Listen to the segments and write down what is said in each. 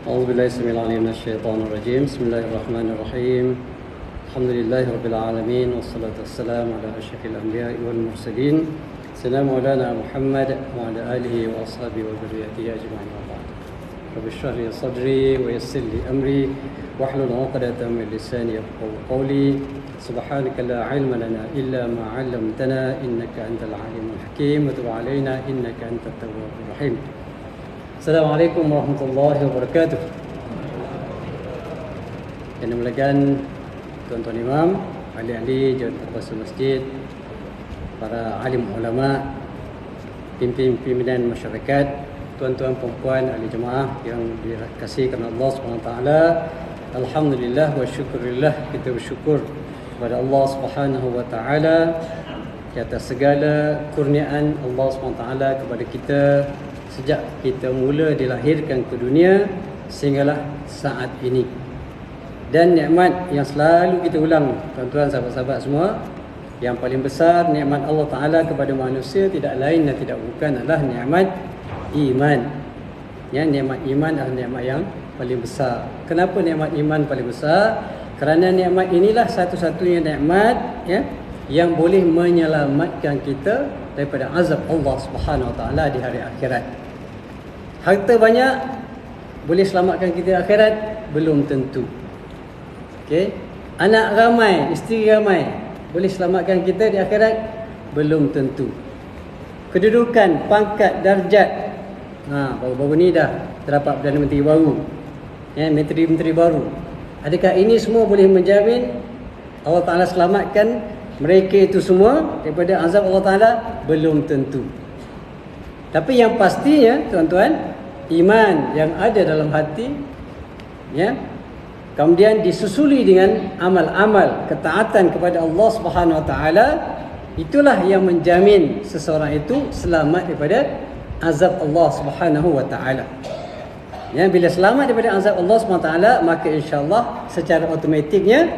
أعوذ بالله السميع العليم من الشيطان الرجيم. بسم الله الرحمن الرحيم. الحمد لله رب العالمين والصلاة والسلام على أشرف الأنبياء والمرسلين سيدنا مولانا محمد وعلى آله وأصحابه وذريته أجمعين. رب اشرح لي صدري ويسر لي أمري واحلل عقدة من لساني يفقهوا قولي. سبحانك لا علم لنا إلا ما علمتنا إنك أنت العليم الحكيم وتب علينا إنك أنت التواب الرحيم. Assalamualaikum warahmatullahi wabarakatuh. Yang dimuliakan tuan-tuan imam, ahli-ahli jawatan kuasa masjid, para alim ulama, pimpinan masyarakat, tuan-tuan perempuan ahli jemaah yang dikasihi kerana Allah SWT. Alhamdulillah wa syukurillah, kita bersyukur kepada Allah SWT di atas segala kurniaan Allah SWT kepada kita sejak kita mula dilahirkan ke dunia sehinggalah saat ini. Dan nikmat yang selalu kita ulang, tuan-tuan, sahabat-sahabat semua, yang paling besar nikmat Allah Ta'ala kepada manusia tidak lain dan tidak bukan adalah nikmat iman. Ya, nikmat iman adalah nikmat yang paling besar. Kenapa nikmat iman paling besar? Kerana nikmat inilah satu-satunya nikmat, ya, yang boleh menyelamatkan kita daripada azab Allah Subhanahu Wa Ta'ala di hari akhirat. Harta banyak boleh selamatkan kita akhirat? Belum tentu. Okey. Anak ramai, isteri ramai boleh selamatkan kita di akhirat? Belum tentu. Kedudukan, pangkat, darjat, baru-baru ni dah terdapat Perdana Menteri baru, ya, menteri-menteri baru. Adakah ini semua boleh menjamin Allah Ta'ala selamatkan mereka itu semua daripada azab Allah Ta'ala? Belum tentu. Tapi yang pastinya, tuan-tuan, iman yang ada dalam hati, ya, kemudian disusuli dengan amal-amal ketaatan kepada Allah Subhanahu Wa Taala, itulah yang menjamin seseorang itu selamat daripada azab Allah Subhanahu Wa Taala. Ya, bila selamat daripada azab Allah Subhanahu Wa Taala, maka insya-Allah secara automatiknya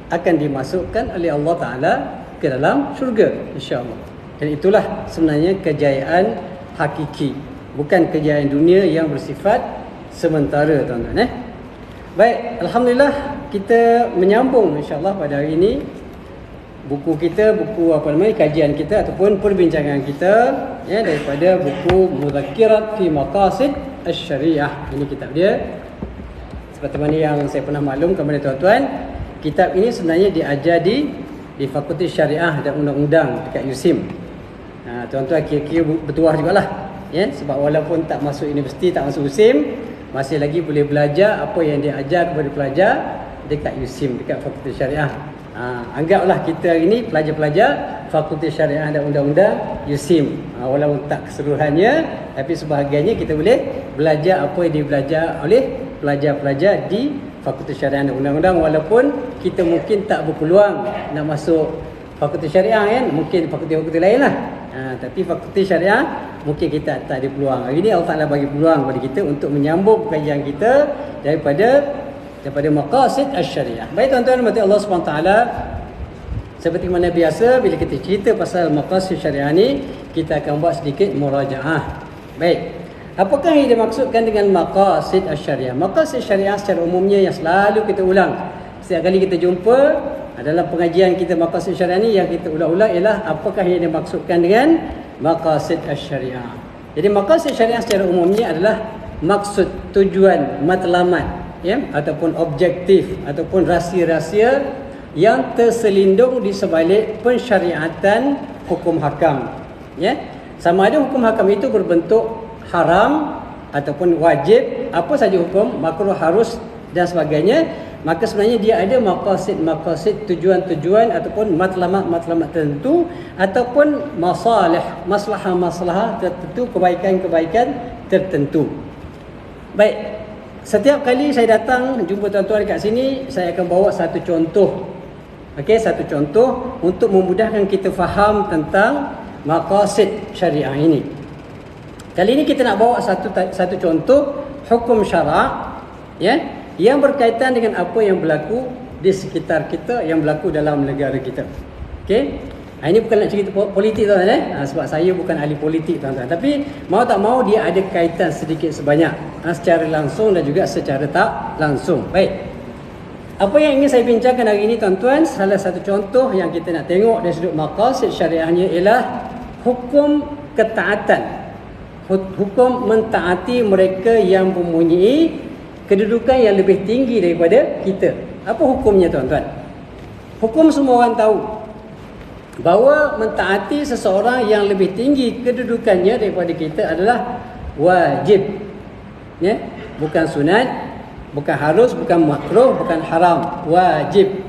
akan dimasukkan oleh Allah Taala ke dalam syurga, insya-Allah. Dan itulah sebenarnya kejayaan hakiki, bukan kejayaan dunia yang bersifat sementara, tuan-tuan. Baik, alhamdulillah kita menyambung insya-Allah pada hari ini buku kita, kajian kita ataupun perbincangan kita, ya, daripada buku Mudzakirat fi Maqasid Asy-Syariah. Ini kitab dia. Seperti mana yang saya pernah maklumkan kepada tuan-tuan, kitab ini sebenarnya diajar di Fakulti Syariah dan Undang-Undang dekat USIM. Tuan-tuan kira-kira bertuah jugalah, ya, sebab walaupun tak masuk universiti, tak masuk USIM, masih lagi boleh belajar apa yang dia ajar kepada pelajar dekat USIM, dekat Fakulti Syariah. Anggaplah kita hari ini pelajar-pelajar Fakulti Syariah dan Undang-Undang USIM. Walaupun tak keseluruhannya, tapi sebahagiannya kita boleh belajar apa yang dibelajar oleh pelajar-pelajar di Fakulti Syariah dan Undang-Undang, walaupun kita mungkin tak berpeluang nak masuk Fakulti Syariah, kan, mungkin fakulti-fakulti lain lah. Tapi Fakulti Syariah mungkin kita tak ada peluang. Hari ini Allah Ta'ala bagi peluang kepada kita untuk menyambung kajian kita daripada maqasid asy-syariah. Baik, tuan-tuan, mati Allah SWT, seperti mana biasa bila kita cerita pasal maqasid syariah ni, kita akan buat sedikit murajaah. Baik, apakah yang dimaksudkan dengan maqasid asy-syariah? Maqasid syariah secara umumnya yang selalu kita ulang setiap kali kita jumpa dalam pengajian kita maqasid syariah ni, yang kita ulang-ulang ialah apakah yang dimaksudkan dengan maqasid asy-syariah. Jadi maqasid syariah secara umumnya adalah maksud, tujuan, matlamat, ya, ataupun objektif ataupun rahsia-rahsia yang terselindung di sebalik pensyariatan hukum hakam, ya. Sama ada hukum hakam itu berbentuk haram ataupun wajib, apa saja hukum, makruh, harus dan sebagainya, maka sebenarnya dia ada maqasid, tujuan-tujuan ataupun matlamat tertentu ataupun maslahah tertentu, kebaikan-kebaikan tertentu. Baik, setiap kali saya datang jumpa tuan-tuan dekat sini, saya akan bawa satu contoh, Okey, satu contoh untuk memudahkan kita faham tentang maqasid syariah ini. Kali ini kita nak bawa satu contoh hukum syarak, ya, yang berkaitan dengan apa yang berlaku di sekitar kita, yang berlaku dalam negara kita. Okey. Ini bukan nak cerita politik tuan-tuan, sebab saya bukan ahli politik tuan-tuan. Tapi mau tak mau dia ada kaitan sedikit sebanyak, secara langsung dan juga secara tak langsung. Baik. Apa yang ingin saya bincangkan hari ini tuan-tuan, salah satu contoh yang kita nak tengok dari sudut maqasid syariahnya ialah hukum ketaatan. Hukum mentaati mereka yang mempunyai kedudukan yang lebih tinggi daripada kita. Apa hukumnya tuan-tuan? Hukum semua orang tahu bahawa mentaati seseorang yang lebih tinggi kedudukannya daripada kita adalah wajib, ya? Bukan sunat, bukan harus, bukan makruh, bukan haram, wajib.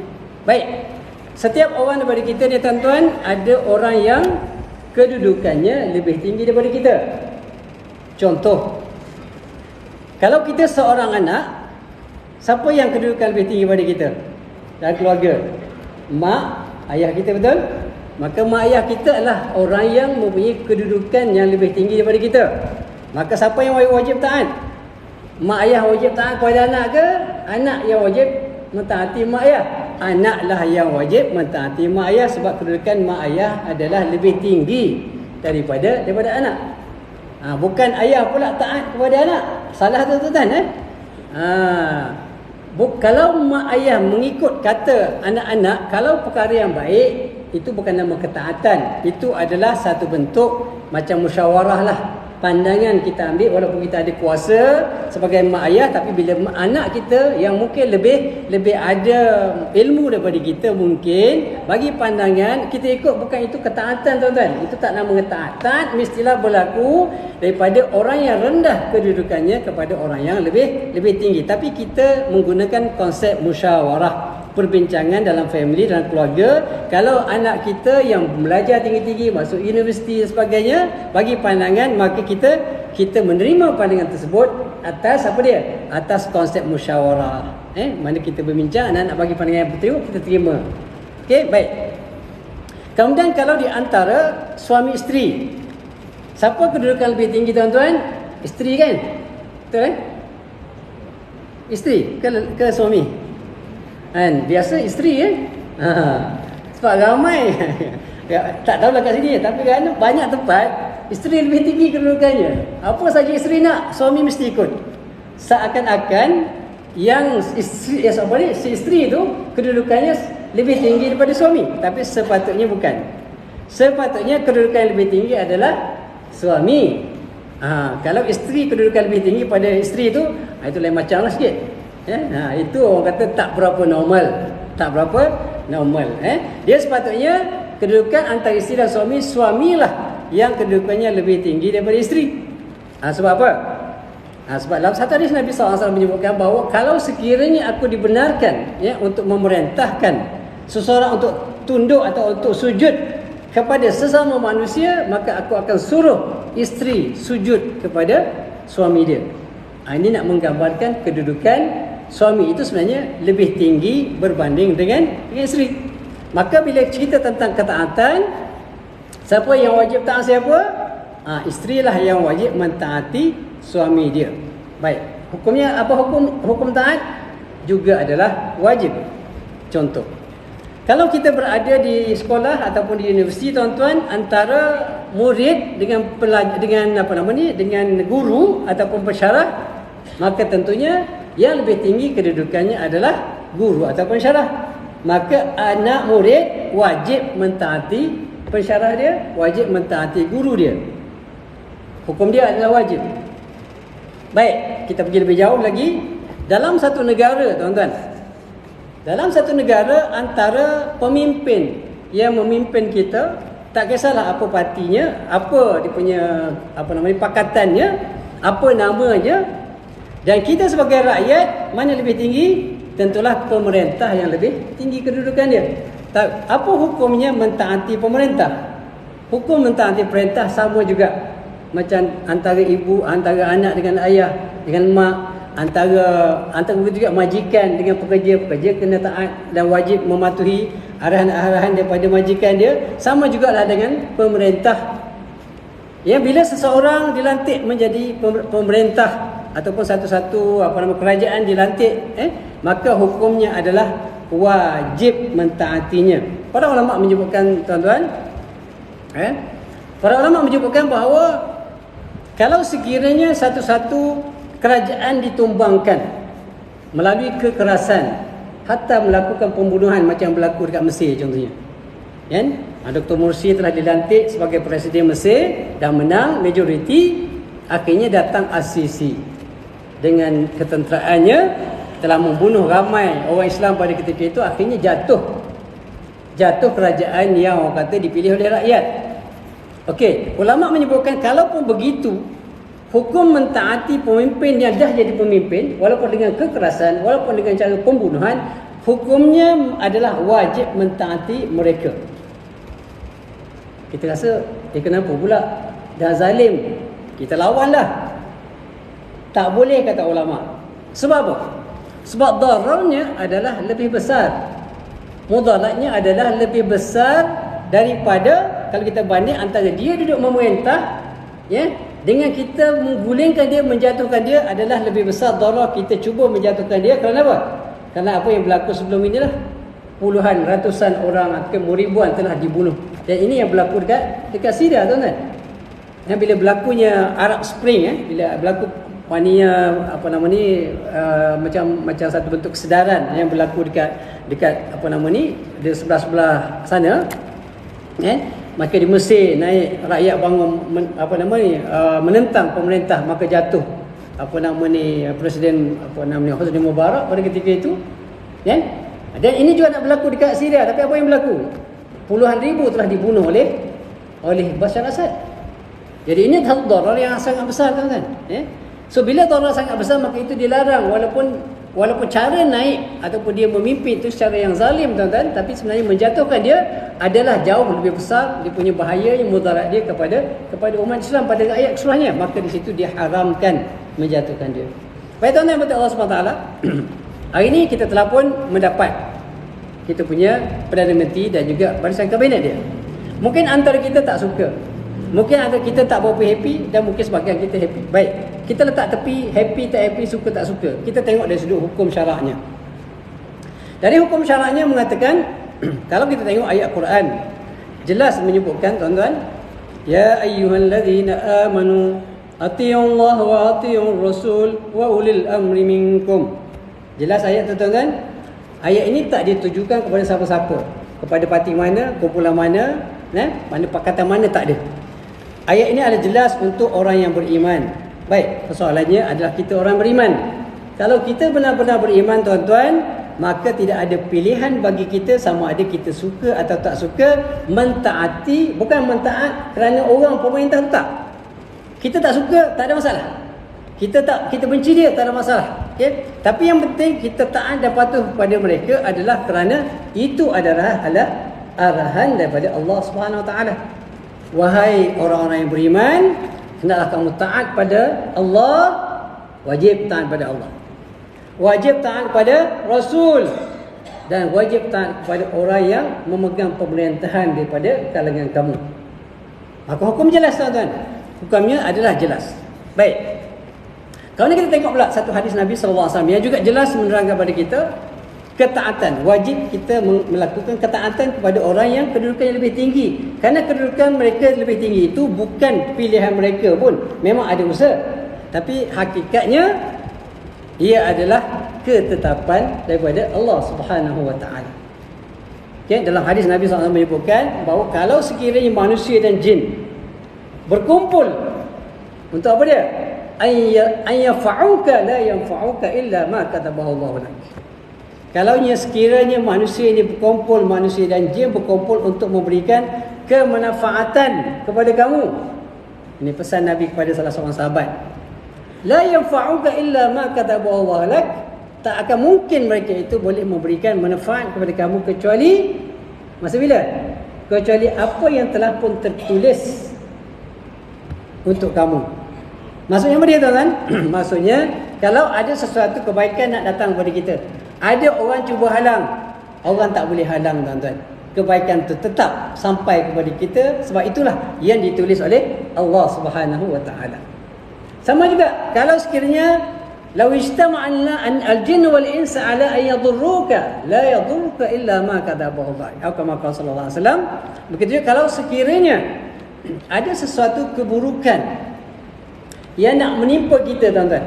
Baik. Setiap orang daripada kita ni tuan-tuan, ada orang yang kedudukannya lebih tinggi daripada kita. Contoh, kalau kita seorang anak, siapa yang kedudukan lebih tinggi daripada kita dalam keluarga? Mak, ayah kita, betul? Maka mak ayah kita adalah orang yang mempunyai kedudukan yang lebih tinggi daripada kita. Maka siapa yang wajib taat? Mak ayah wajib taat kepada anak ke? Anak yang wajib mentaati mak ayah? Anaklah yang wajib mentaati mak ayah, sebab kedudukan mak ayah adalah lebih tinggi daripada anak. Bukan ayah pula taat kepada anak. Salah tu tuan-tuan. Kalau mak ayah mengikut kata anak-anak, kalau perkara yang baik, itu bukan nama ketaatan. Itu adalah satu bentuk macam musyawarah lah. Pandangan kita ambil walaupun kita ada kuasa sebagai mak ayah, tapi bila anak kita yang mungkin lebih ada ilmu daripada kita, mungkin bagi pandangan kita ikut, bukan itu ketaatan tuan-tuan. Itu tak nama taat. Taat mestilah berlaku daripada orang yang rendah kedudukannya kepada orang yang lebih tinggi. Tapi kita menggunakan konsep musyawarah, perbincangan dalam family, dalam keluarga. Kalau anak kita yang belajar tinggi-tinggi, masuk universiti dan sebagainya, bagi pandangan, maka kita menerima pandangan tersebut atas apa dia? Atas konsep musyawarah. Mana kita berbincang, anak nak bagi pandangan yang betul, kita terima. Okey, baik. Kemudian kalau di antara suami isteri, siapa kedudukan lebih tinggi tuan-tuan? Isteri kan? Betul Isteri ke suami? Biasa isteri sebab ramai tak tahulah kat sini, tapi kan banyak tempat isteri lebih tinggi kedudukannya. Apa saja isteri nak, suami mesti ikut. Seakan-akan yang isteri, si isteri itu kedudukannya lebih tinggi daripada suami, tapi sepatutnya bukan. Sepatutnya kedudukan yang lebih tinggi adalah suami. Kalau isteri kedudukan lebih tinggi pada isteri itu lain macam lah sikit. Itu orang kata tak berapa normal. Dia sepatutnya kedudukan antara isteri dan suami, suamilah yang kedudukannya lebih tinggi daripada isteri. Sebab apa? Sebab dalam satu hadis Nabi SAW menyebutkan bahawa kalau sekiranya aku dibenarkan untuk memerintahkan seseorang untuk tunduk atau untuk sujud kepada sesama manusia, maka aku akan suruh isteri sujud kepada suami dia. Ini nak menggambarkan kedudukan suami itu sebenarnya lebih tinggi berbanding dengan isteri. Maka bila cerita tentang ketaatan, siapa yang wajib taat siapa? Isterilah yang wajib mentaati suami dia. Baik. Hukumnya apa? Hukum taat juga adalah wajib. Contoh, kalau kita berada di sekolah ataupun di universiti tuan-tuan, antara murid dengan dengan guru ataupun pensyarah, maka tentunya yang lebih tinggi kedudukannya adalah guru ataupun syarah. Maka anak murid wajib mentaati pensyarah dia, wajib mentaati guru dia. Hukum dia adalah wajib. Baik, kita pergi lebih jauh lagi. Dalam satu negara tuan-tuan, dalam satu negara, antara pemimpin yang memimpin kita, tak kisahlah apa partinya, apa dia punya pakatannya, apa namanya, dan kita sebagai rakyat, mana lebih tinggi? Tentulah pemerintah yang lebih tinggi kedudukan dia. Apa hukumnya mentaati pemerintah? Hukum mentaati perintah sama juga. Macam antara ibu, antara anak dengan ayah, dengan mak. antara begitu juga majikan dengan pekerja kena taat dan wajib mematuhi arahan-arahan daripada majikan dia. Sama jugalah dengan pemerintah. Ya, bila seseorang dilantik menjadi pemerintah ataupun satu-satu kerajaan dilantik, maka hukumnya adalah wajib mentaatinya. Para ulama menyebutkan, tuan-tuan, para ulama menyebutkan bahawa kalau sekiranya satu-satu kerajaan ditumbangkan melalui kekerasan, hatta melakukan pembunuhan macam berlaku dekat Mesir contohnya, kan? Dr. Morsi telah dilantik sebagai Presiden Mesir dan menang majoriti. Akhirnya datang Al-Sisi dengan ketenteraannya telah membunuh ramai orang Islam pada ketika itu. Akhirnya jatuh kerajaan yang orang kata dipilih oleh rakyat. Okey, ulama menyebutkan kalaupun begitu, hukum mentaati pemimpin yang dah jadi pemimpin walaupun dengan kekerasan, walaupun dengan cara pembunuhan, hukumnya adalah wajib mentaati mereka. Kita rasa, kenapa pula dah zalim, kita lawanlah. Tak boleh, kata ulama. Sebab apa? Sebab dararnya adalah lebih besar, mudaratnya adalah lebih besar daripada kalau kita banding antara dia duduk memerintah, ya, dengan kita menggulingkan dia, menjatuhkan dia, adalah lebih besar darar kita cuba menjatuhkan dia. Kerana apa? Kerana apa yang berlaku sebelum inilah. Puluhan, ratusan orang atau ribuan telah dibunuh. Dan ini yang berlaku dekat Syria, tuan-tuan. Yang bila berlakunya Arab Spring, bila berlaku macam satu bentuk kesedaran yang berlaku dekat di sebelah sana, maka di Mesir naik rakyat bangun menentang pemerintah, maka jatuh Presiden Hosni Mubarak pada ketika itu, kan? Dan ini juga nak berlaku dekat Syria. Tapi apa yang berlaku? Puluhan ribu telah dibunuh oleh Bashar Assad. Jadi ini satu darar yang sangat besar, kan? So bila darar sangat besar, maka itu dilarang. Walaupun cara naik ataupun dia memimpin itu secara yang zalim, tuan-tuan, tapi sebenarnya menjatuhkan dia adalah jauh lebih besar. Dia punya bahaya yang mudarat dia kepada umat Islam, pada rakyat keseluruhannya. Maka di situ dia haramkan menjatuhkan dia. Baik, tuan-tuan, betul Allah SWT. Hari ini kita telah pun mendapat kita punya Perdana Menteri dan juga barisan kabinet dia. Mungkin antara kita tak suka, mungkin antara kita tak berapa happy, dan mungkin sebahagian kita happy. Baik, kita letak tepi happy tak happy, suka tak suka. Kita tengok dari sudut hukum syaraknya. Dari hukum syaraknya mengatakan, kalau kita tengok ayat Quran, jelas menyebutkan, tuan-tuan, ya ayyuhallazina amanu atiiullaha wa atiiur rasul wa ulil amri minkum. Jelas ayat tu, tuan-tuan. Ayat ini tak ditujukan kepada siapa-siapa, kepada parti mana, kumpulan mana, mana pakatan mana, tak ada. Ayat ini adalah jelas untuk orang yang beriman. Baik, persoalannya adalah kita orang beriman. Kalau kita benar-benar beriman, tuan-tuan, maka tidak ada pilihan bagi kita sama ada kita suka atau tak suka mentaati. Bukan mentaat kerana orang pemerintah tu, tak. Kita tak suka, tak ada masalah. Kita benci dia, tak ada masalah. Okay? Tapi yang penting kita taat dan patuh kepada mereka adalah kerana itu adalah arahan daripada Allah Subhanahu Wa Taala. Wahai orang-orang yang beriman, hendaklah kamu taat pada Allah, wajib taat pada Allah, wajib taat pada Rasul, dan wajib taat kepada orang yang memegang pemerintahan daripada kalangan kamu. Maka hukum jelas, tuan-tuan. Hukumnya adalah jelas. Baik. Kalau kita tengok pula satu hadis Nabi SAW yang juga jelas menerangkan kepada kita ketaatan. Wajib kita melakukan ketaatan kepada orang yang kedudukannya lebih tinggi. Kerana kedudukan mereka lebih tinggi itu bukan pilihan mereka pun. Memang ada usaha. Tapi hakikatnya ia adalah ketetapan daripada Allah Subhanahu Wa Taala. Okay? Dalam hadis Nabi SAW menyebutkan bahawa kalau sekiranya manusia dan jin berkumpul untuk apa dia? Ayyafa'uka la yanfa'uka illa ma katabahu Allah lak. Kalau sekiranya manusia ini berkumpul, manusia dan jin berkumpul untuk memberikan kemanfaatan kepada kamu. Ini pesan Nabi kepada salah seorang sahabat. La yanfa'uka illa ma katabahu Allah lak. Tak akan mungkin mereka itu boleh memberikan manfaat kepada kamu kecuali masa bila? Kecuali apa yang telah pun tertulis untuk kamu. Maksudnya apa dia, tuan-tuan? Maksudnya kalau ada sesuatu kebaikan nak datang kepada kita, ada orang cuba halang, orang tak boleh halang tuan-tuan. Kebaikan itu tetap sampai kepada kita, sebab itulah yang ditulis oleh Allah Subhanahu wa taala. Sama juga kalau sekiranya law ijtama'na al-jinn wal insa ala an yadurruka la yadurruka illa ma katabahu Allah. Atau kama qala sallallahu alaihi wasallam. Begitu juga kalau sekiranya ada sesuatu keburukan yang nak menimpa kita tuan-tuan.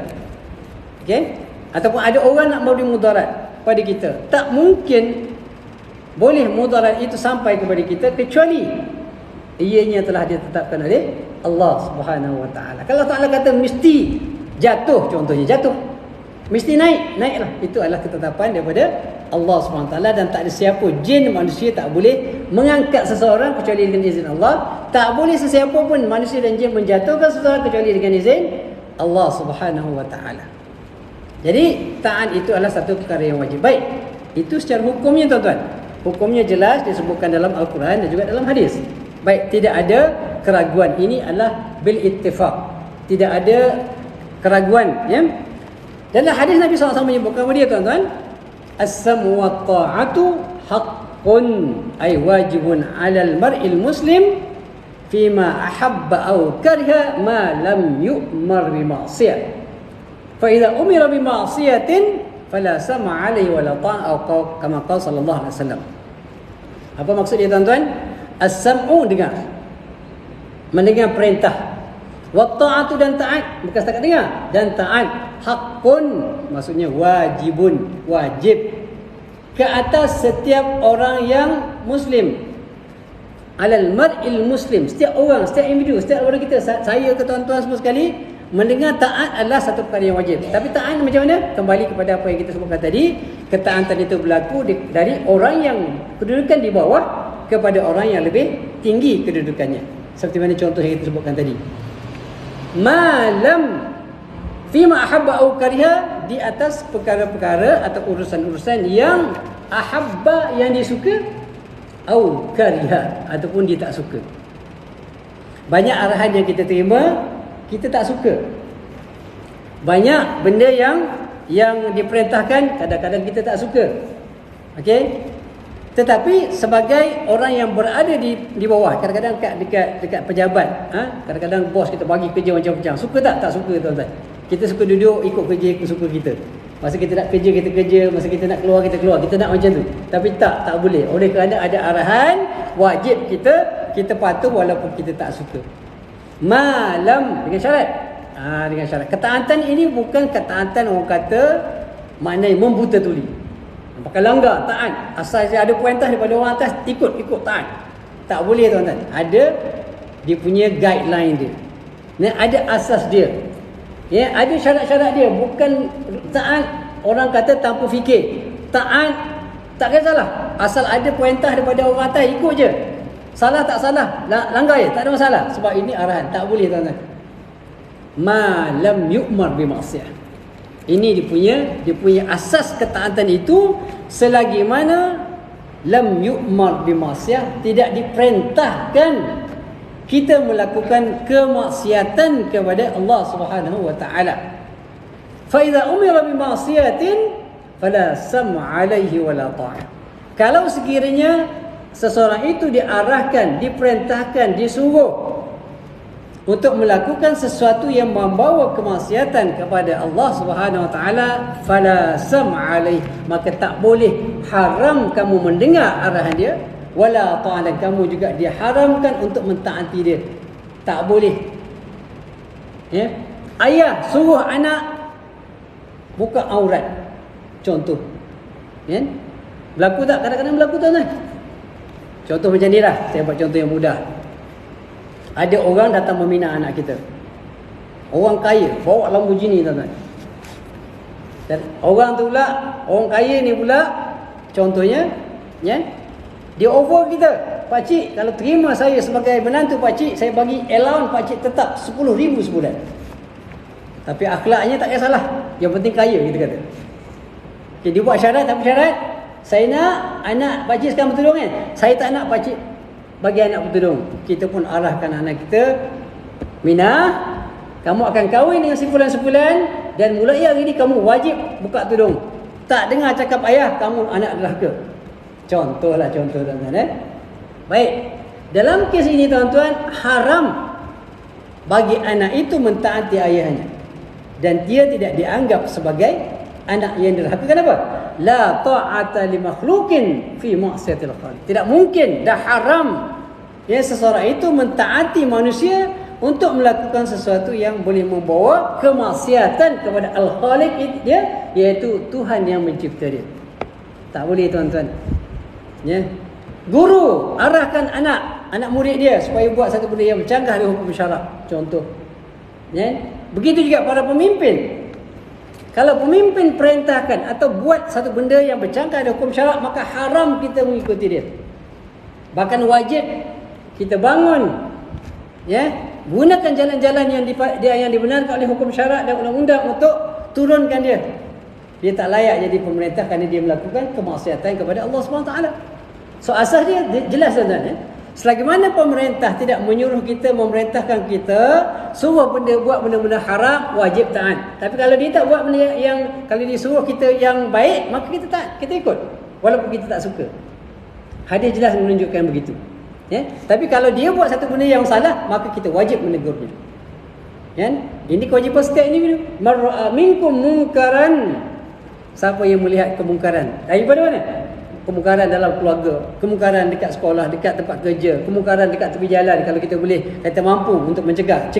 Okey? Ataupun ada orang nak memberi mudarat pada kita, tak mungkin boleh mudarat itu sampai kepada kita kecuali ianya telah ditetapkan oleh Allah Subhanahu wa taala. Kalau Taala kata mesti jatuh, contohnya jatuh, mesti naiklah, itu adalah ketetapan daripada Allah Subhanahu wa taala, dan tak ada siapa, jin manusia tak boleh mengangkat seseorang kecuali dengan izin Allah. Tak boleh sesiapa pun manusia dan jin menjatuhkan seseorang kecuali dengan izin Allah Subhanahu wa taala. Jadi taat itu adalah satu perkara yang wajib. Baik, itu secara hukumnya tuan-tuan. Hukumnya jelas disebutkan dalam Al-Quran dan juga dalam hadis. Baik, tidak ada keraguan. Ini adalah bil ittifaq. Tidak ada keraguan, ya. Dalam hadis Nabi SAW menyebutkan kepada dia tuan-tuan, as-sam'u wa ta'atu haqqun ay wajibun 'alal mar'il muslim fima ahabba aw kariha ma lam yu'mar bi ma'siyah. Fa idza umira bi ma'siyatin fala sama' alaihi wala ta'a atau kama qala sallallahu alaihi wasallam. Apa maksud dia tuan-tuan? As-sam'u, dengar, mendengar perintah. Wa ta'atu, dan taat, bukan setakat dengar, dan taat. Haqqun, maksudnya wajibun, wajib ke atas setiap orang yang muslim. Alal mar'il muslim, setiap orang, setiap individu, setiap orang kita, saya ke tuan-tuan semua sekali, mendengar taat adalah satu perkara yang wajib. Tapi taat macam mana? Kembali kepada apa yang kita sebutkan tadi. Ketaatan itu berlaku dari orang yang kedudukan di bawah kepada orang yang lebih tinggi kedudukannya. Seperti mana contoh yang kita sebutkan tadi. Malam fima ahabba au kariha, di atas perkara-perkara atau urusan-urusan yang ahabba, yang disuka, au kariha, ataupun dia tak suka. Banyak arahan yang kita terima kita tak suka. Banyak benda yang diperintahkan kadang-kadang kita tak suka. Okey? Tetapi sebagai orang yang berada di bawah, kadang-kadang dekat pejabat, kadang-kadang bos kita bagi kerja macam-macam. Suka tak? Tak suka tuan-tuan. Kita suka duduk ikut kerja suka kita. Masa kita nak kerja, kita kerja. Masa kita nak keluar, kita keluar. Kita nak macam tu. Tapi tak boleh. Oleh kerana ada arahan, wajib kita patuh walaupun kita tak suka. Malam, dengan syarat. Dengan syarat. Ketaatan ini bukan ketaatan orang kata maknanya membuta tuli. Pakai langgar, taat. Asal ada perintah daripada orang atas, ikut taat. Tak boleh tuan-tuan. Ada dia punya guideline dia. Ada asas dia. Ya, ada syarat-syarat dia. Bukan taat orang kata tanpa fikir. Taat tak kisahlah. Asal ada perintah daripada orang atas, ikut je. Salah tak salah, langgar je, tak ada masalah. Sebab ini arahan, tak boleh tuan-tuan. Ma lam yu'mar bi ma'siyah. Ini dia punya asas ketaatan itu, selagi mana lam yu'mar bi ma'siyah, tidak diperintahkan kita melakukan kemaksiatan kepada Allah Subhanahu wa taala. Fa idza umira bi ma'siyatin fala sam'a alaihi wala ta'a. Kalau sekiranya seseorang itu diarahkan, diperintahkan, disuruh untuk melakukan sesuatu yang membawa kemaksiatan kepada Allah Subhanahu wa taala, fala sam'a alaihi, maka tak boleh, haram kamu mendengar arahan dia, wala ta'an, dan kamu juga diharamkan untuk mentaati dia. Tak boleh. Ya. Ayah suruh anak buka aurat, contoh. Ya. Berlaku tak? Kadang-kadang berlaku tuan-tuan. Contoh macam ni lah, saya buat contoh yang mudah. Ada orang datang membina anak kita, orang kaya, bawa Lamborghini tuan-tuan. Dan orang tu pula, orang kaya ni pula, contohnya, ya, dia offer kita, pakcik, kalau terima saya sebagai menantu pakcik, saya bagi allowance pakcik tetap 10,000 sebulan. Tapi akhlaknya tak payah salah, yang penting kaya, kita kata. Okay, dia buat syarat, apa syarat? Saya nak anak pakcik sekarang bertudung kan? Saya tak nak pakcik bagi anak bertudung. Kita pun arahkan anak kita, Mina, kamu akan kahwin dengan si fulan-fulan Dan mulai hari ini kamu wajib buka tudung. Tak dengar cakap ayah, kamu anak derhaka. Contoh tuan-tuan. Baik. Dalam kes ini tuan-tuan, haram bagi anak itu mentaati ayahnya. Dan dia tidak dianggap sebagai anak yang derhaka. Kenapa? La ta'ata li makhluqin fi ma'siyatil khaliq. Tidak mungkin, dah haram seseorang itu mentaati manusia untuk melakukan sesuatu yang boleh membawa kemaksiatan kepada Al-Khaliq dia, iaitu Tuhan yang mencipta dia. Tak boleh tuan-tuan. Guru arahkan anak murid dia supaya buat satu benda yang bercanggah dengan hukum syarak. Contoh. Begitu juga para pemimpin. Kalau pemimpin perintahkan atau buat satu benda yang bercanggah dengan hukum syarak, maka haram kita mengikuti dia. Bahkan wajib kita bangun, gunakan jalan-jalan yang dibenarkan oleh hukum syarak dan undang-undang untuk turunkan dia. Dia tak layak jadi pemerintah kerana dia melakukan kemaksiatan kepada Allah SWT. So asas dia jelas tuan-tuan. Selagi mana pemerintah tidak menyuruh kita, memerintahkan kita suruh buat benda-benda haram, wajib taat. Tapi kalau dia tak buat benda yang, kalau dia suruh kita yang baik, maka kita taat, kita ikut walaupun kita tak suka. Hadis jelas menunjukkan begitu. Tapi kalau dia buat satu benda yang salah, maka kita wajib menegurnya. Ini kewajipan setiap individu. Mar'a minkum munkaran. Siapa yang melihat kemungkaran daripada mana? Kemungkaran dalam keluarga, kemungkaran dekat sekolah, dekat tempat kerja, kemungkaran dekat tepi jalan, kalau kita boleh, kita mampu untuk cegah.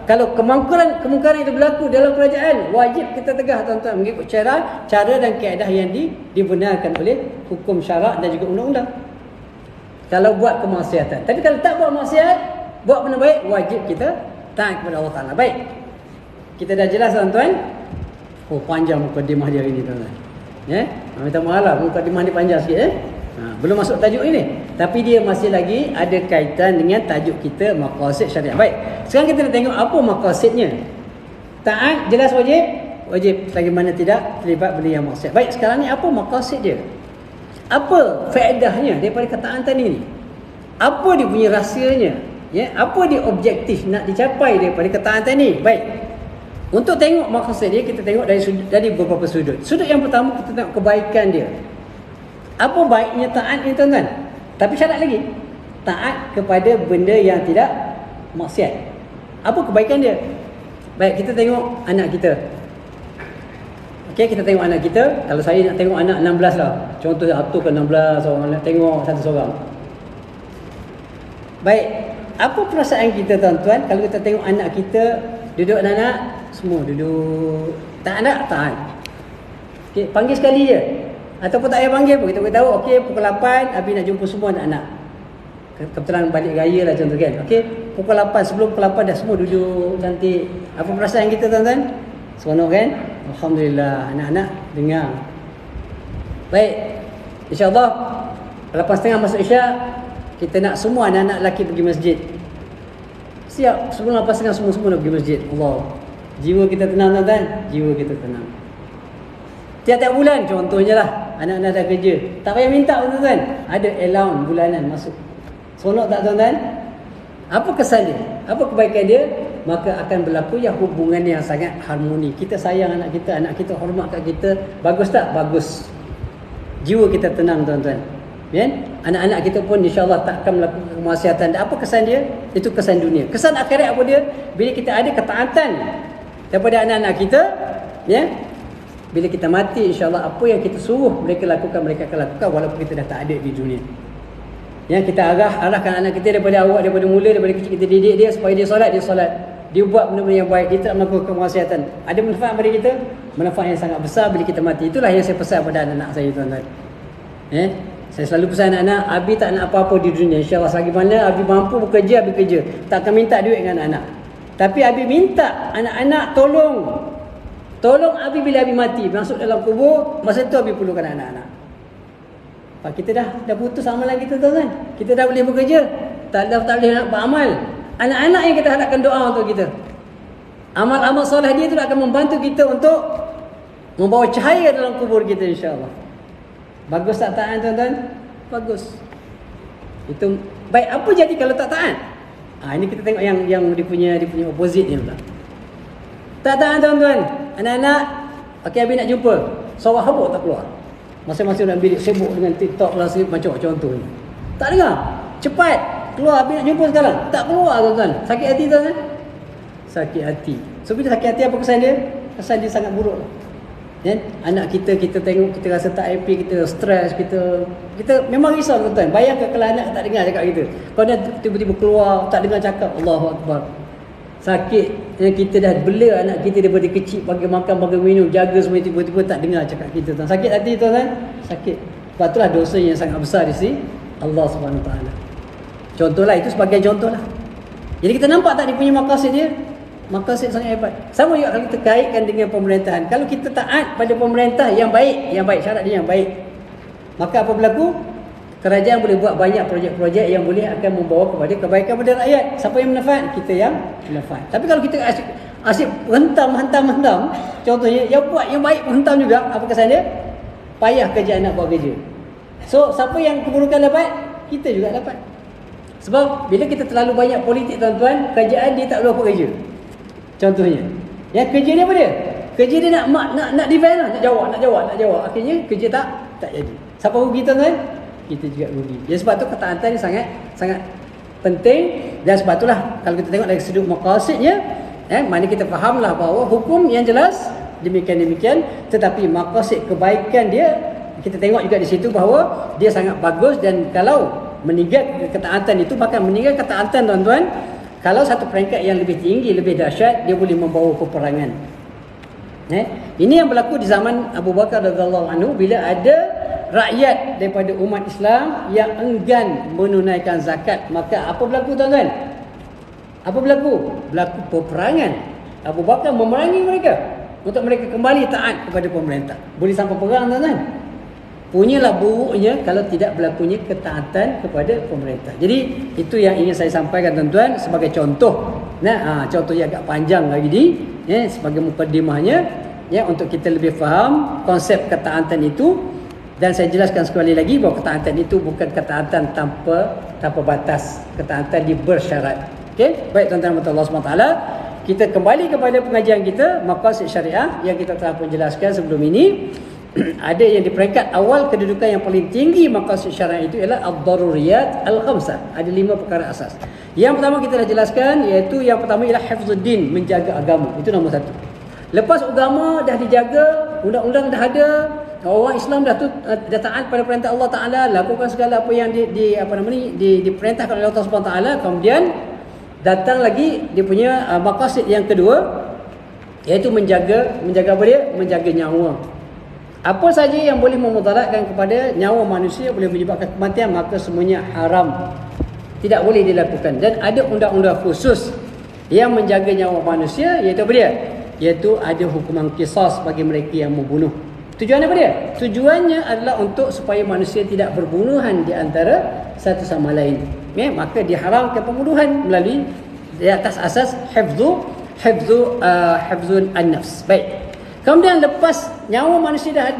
Kalau kemungkaran itu berlaku dalam kerajaan, wajib kita tegah tuan-tuan, mengikut cara dan kaedah yang dibenarkan oleh hukum syarak dan juga undang-undang. Kalau buat kemaksiatan. Tapi kalau tak buat maksiat, buat benda baik, wajib kita taat kepada Allah Ta'ala. Baik, kita dah jelas tuan-tuan. Panjang mukadimah dia ini tuan-tuan. Minta maaf lah, mukadimah ni panjang sikit. Belum masuk tajuk ini, tapi dia masih lagi ada kaitan dengan tajuk kita, maqasid syariat. Baik, sekarang kita nak tengok apa maqasidnya. Taat jelas wajib selagi mana tidak terlibat benda yang maksiat. Baik, sekarang ni apa maqasid dia? Apa faedahnya daripada ketaatan ini? Apa dia punya rahsianya? Apa dia objektif nak dicapai daripada ketaatan ini? Baik, untuk tengok maksud dia, kita tengok dari beberapa sudut. Sudut yang pertama, kita tengok kebaikan dia. Apa baiknya taat ni tuan-tuan? Tapi syarat lagi, taat kepada benda yang tidak maksiat. Apa kebaikan dia? Baik, kita tengok anak kita. Okey, kita tengok anak kita. Kalau saya nak tengok anak 16 lah, contoh aturkan 16 orang, nak tengok satu seorang. Baik, apa perasaan kita tuan-tuan kalau kita tengok anak kita duduk anak-anak semua duduk, tak nak tahan. Okey, panggil sekali je. Ataupun tak payah panggil pun, kita beritahu, okey pukul 8 Abi nak jumpa semua anak-anak. Kebetulan balik raya lah contoh kan. Okey, pukul 8, sebelum pukul 8 dah semua duduk cantik. Apa perasaan kita tuan-tuan? Seronok kan? Alhamdulillah, anak-anak dengar. Baik, insya-Allah 8:30 masuk Isyak, kita nak semua anak-anak lelaki pergi masjid. Siap, sebelum 8:30 semua nak pergi masjid. Allah, jiwa kita tenang tuan-tuan, jiwa kita tenang. Tiap-tiap bulan contohnya lah, anak-anak dah kerja, tak payah minta tuan-tuan, ada allowance bulanan masuk. Seronok tak tuan-tuan? Apa kesan dia? Apa kebaikan dia? Maka akan berlaku yang hubungan yang sangat harmoni. Kita sayang anak kita hormat kat kita. Bagus tak? Bagus. Jiwa kita tenang tuan-tuan. Anak-anak kita pun insya-Allah tak akan melakukan kemaksiatan. Dan apa kesan dia? Itu kesan dunia. Kesan akhirat apa dia? Bila kita ada ketaatan daripada anak-anak kita, bila kita mati, insya-Allah apa yang kita suruh mereka lakukan, mereka akan lakukan walaupun kita dah tak ada di dunia. Kita arahkan anak kita daripada mula, daripada kecil kita didik dia supaya dia solat, dia buat benda-benda yang baik, dia tak melakukan kemaksiatan. Ada manfaat pada kita, manfaat yang sangat besar bila kita mati. Itulah yang saya pesan pada anak-anak saya tuan-tuan. Saya selalu pesan anak-anak, Abi tak nak apa-apa di dunia. InsyaAllah selagi mana Abi mampu bekerja, Abi kerja. Tak akan minta duit dengan anak-anak. Tapi Abi minta anak-anak tolong Abi bila Abi mati, masuk dalam kubur, masa tu Abi perlukan anak-anak. Kita dah putus amalan kita tuan-tuan. Kita dah boleh bekerja, tak boleh nak beramal. Anak-anak yang kita harapkan doa untuk kita. Amal-amal soleh dia tu akan membantu kita untuk membawa cahaya dalam kubur kita insya-Allah. Bagus tak taat tuan-tuan? Bagus. Itu baik. Apa jadi kalau tak taat? Ini kita tengok yang dia punya opposite ni pula. Tak taat tuan-tuan. anak-anak, okey habis nak jumpa. Seorang habuk tak keluar. Masing-masing dalam bilik sibuk dengan TikTok lah, macam-macam tu. Tak dengar. Cepat keluar habis nak jumpa sekarang. Tak keluar tuan-tuan. Sakit hati tuan-tuan. Sakit hati. So bila sakit hati apa kesan dia? Kesan dia sangat buruk. Kan? Anak kita tengok, kita rasa tak happy, kita stres, kita memang risau tuan-tuan. Bayangkan kalau anak tak dengar cakap kita. Kalau dia tiba-tiba keluar tak dengar cakap, Allahu Akbar. Sakit yang kita dah bela anak kita daripada kecil, bagi makan, bagi minum, jaga semua, tiba-tiba tak dengar cakap kita tuan. Sakit hati tuan-tuan. Sakit. Sebab itulah dosa yang sangat besar di sini Allah Subhanahu Wa Taala. Contohlah, itu sebagai contohlah. Jadi kita nampak tak dia punya maqasid dia? Maqasid sangat hebat. Sama juga kalau kita kaitkan dengan pemerintahan. Kalau kita taat pada pemerintah yang baik, syarat dia yang baik, maka apa berlaku? Kerajaan boleh buat banyak projek-projek yang boleh akan membawa kepada kebaikan pada rakyat. Siapa yang manfaat? Kita yang manfaat. Tapi kalau kita asyik hentam, contohnya yang buat yang baik hentam juga, apa kesan dia? Payah kerja nak buat kerja. So siapa yang keburukan dapat? Kita juga dapat. Sebab bila kita terlalu banyak politik tuan-tuan, kerajaan dia tak boleh buat kerja. Contohnya, yang kerja dia apa dia? Kerja dia nak defend lah, nak jawab. Akhirnya kerja tak jadi. Siapa rugi tuan-tuan? Kita juga rugi. Jadi sebab tu ketaatan ni sangat penting, dan sebab itulah kalau kita tengok dari sudut maqasidnya, mana kita fahamlah bahawa hukum yang jelas demikian, tetapi maqasid kebaikan dia kita tengok juga di situ bahawa dia sangat bagus. Dan kalau meninggal ketaatan itu, bahkan meninggal ketaatan tuan-tuan, kalau satu peringkat yang lebih tinggi, lebih dahsyat, dia boleh membawa peperangan. Ini yang berlaku di zaman Abu Bakar radhiyallahu anhu, bila ada rakyat daripada umat Islam yang enggan menunaikan zakat, maka apa berlaku tuan-tuan? Apa berlaku? Berlaku peperangan. Abu Bakar memerangi mereka untuk mereka kembali taat kepada pemerintah. Boleh sampai perang tuan-tuan. Punyalah buruknya kalau tidak berlakunya ketaatan kepada pemerintah. Jadi itu yang ingin saya sampaikan tuan-tuan sebagai contoh. Contoh yang agak panjang lagi ni, sebagai mukadimahnya, untuk kita lebih faham konsep ketaatan itu. Dan saya jelaskan sekali lagi bahawa ketaatan itu bukan ketaatan tanpa batas. Ketaatan dia bersyarat. Okey, baik tuan-tuan dan Allah SWT. Kita kembali kepada pengajian kita, maqasid syariah yang kita telah pun jelaskan sebelum ini. Ada yang di peringkat awal kedudukan yang paling tinggi maqasid syariah itu ialah ad-daruriyat al-khamsah. Ada 5 perkara asas. Yang pertama kita dah jelaskan, iaitu yang pertama ialah hifzuddin, menjaga agama. Itu nombor 1. Lepas agama dah dijaga, undang-undang dah ada, orang Islam dah taat pada perintah Allah Taala, lakukan segala apa yang diperintahkan oleh Allah Subhanahu Taala. Kemudian datang lagi dia punya maqasid yang kedua, iaitu menjaga apa dia? Menjaga nyawa. Apa saja yang boleh memudaratkan kepada nyawa manusia, boleh menyebabkan kematian, maka semuanya haram. Tidak boleh dilakukan. Dan ada undang-undang khusus yang menjaga nyawa manusia, iaitu apa dia? Iaitu ada hukuman qisas bagi mereka yang membunuh. Tujuannya apa dia? Tujuannya adalah untuk supaya manusia tidak berbunuhan di antara satu sama lain. Maka diharamkan pembunuhan melalui di atas asas hifzun an-nafs. Baik. Kemudian lepas nyawa manusia dah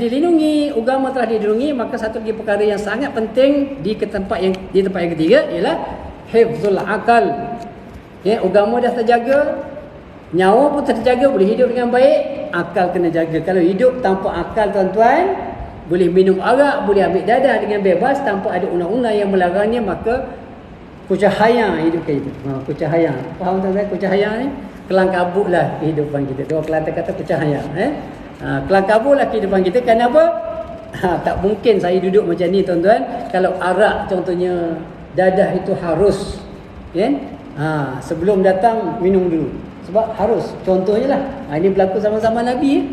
dilindungi, agama telah dilindungi, maka satu lagi perkara yang sangat penting di tempat yang ketiga ialah hifzul akal. Agama dah terjaga, nyawa pun terjaga, boleh hidup dengan baik, akal kena jaga. Kalau hidup tanpa akal tuan-tuan, boleh minum arak, boleh ambil dadah dengan bebas tanpa ada undang-undang yang melarangnya, maka kucahaya hidupkan itu. Kucahaya. Faham tuan-tuan kucahaya ni? Kelang kabutlah kehidupan kita. Dua Kelantan kata kucahaya. Kelang kabutlah kehidupan kita. Kenapa? Tak mungkin saya duduk macam ni tuan-tuan kalau arak contohnya, dadah itu harus. Sebelum datang minum dulu. Sebab harus. Contohnya lah. Ini berlaku sama-sama Nabi.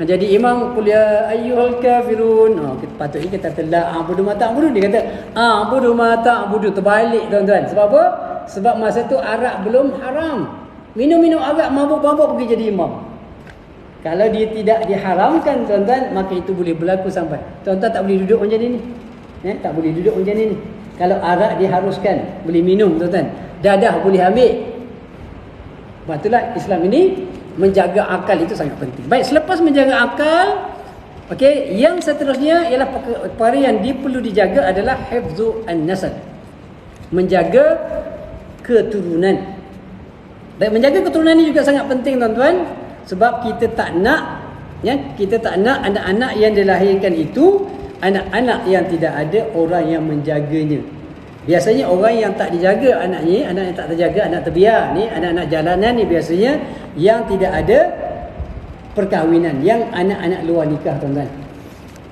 Jadi imam kuliah ayyuhal kafirun. Patutnya kita telah a'budu ma ta'budu. Dia kata a'budu ma ta'budu. Terbalik tuan-tuan. Sebab apa? Sebab masa tu arak belum haram. Minum-minum arak, mabuk-mabuk pergi jadi imam. Kalau dia tidak diharamkan tuan-tuan, maka itu boleh berlaku sampai. Tuan-tuan tak boleh duduk macam ni. Tak boleh duduk macam ni. Kalau arak diharuskan, boleh minum tuan-tuan. Dadah boleh ambil. Sebab itulah Islam ini menjaga akal itu sangat penting. Baik, selepas menjaga akal, okey, yang seterusnya ialah perkara yang perlu dijaga adalah hifzu an-nasab. Menjaga keturunan. Baik, menjaga keturunan ini juga sangat penting tuan-tuan. Sebab kita tak nak, kita tak nak anak-anak yang dilahirkan itu anak-anak yang tidak ada orang yang menjaganya. Biasanya orang yang tak dijaga anaknya, anak yang tak terjaga, anak terbiar ni, anak-anak jalanan ni biasanya yang tidak ada perkahwinan, yang anak-anak luar nikah, tuan-tuan.